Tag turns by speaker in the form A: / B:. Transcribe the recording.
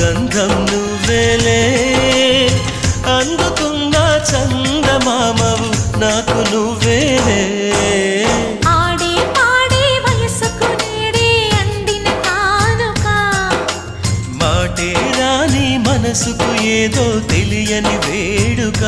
A: గంధం నువ్వేలే అందుకున్న చందమామవు నాకు నువ్వేలే
B: ఆడే పాడే వయసుకు నేడే అందిన కానుక
A: మాటే రాని మనసుకు ఏదో తెలియని వేడుక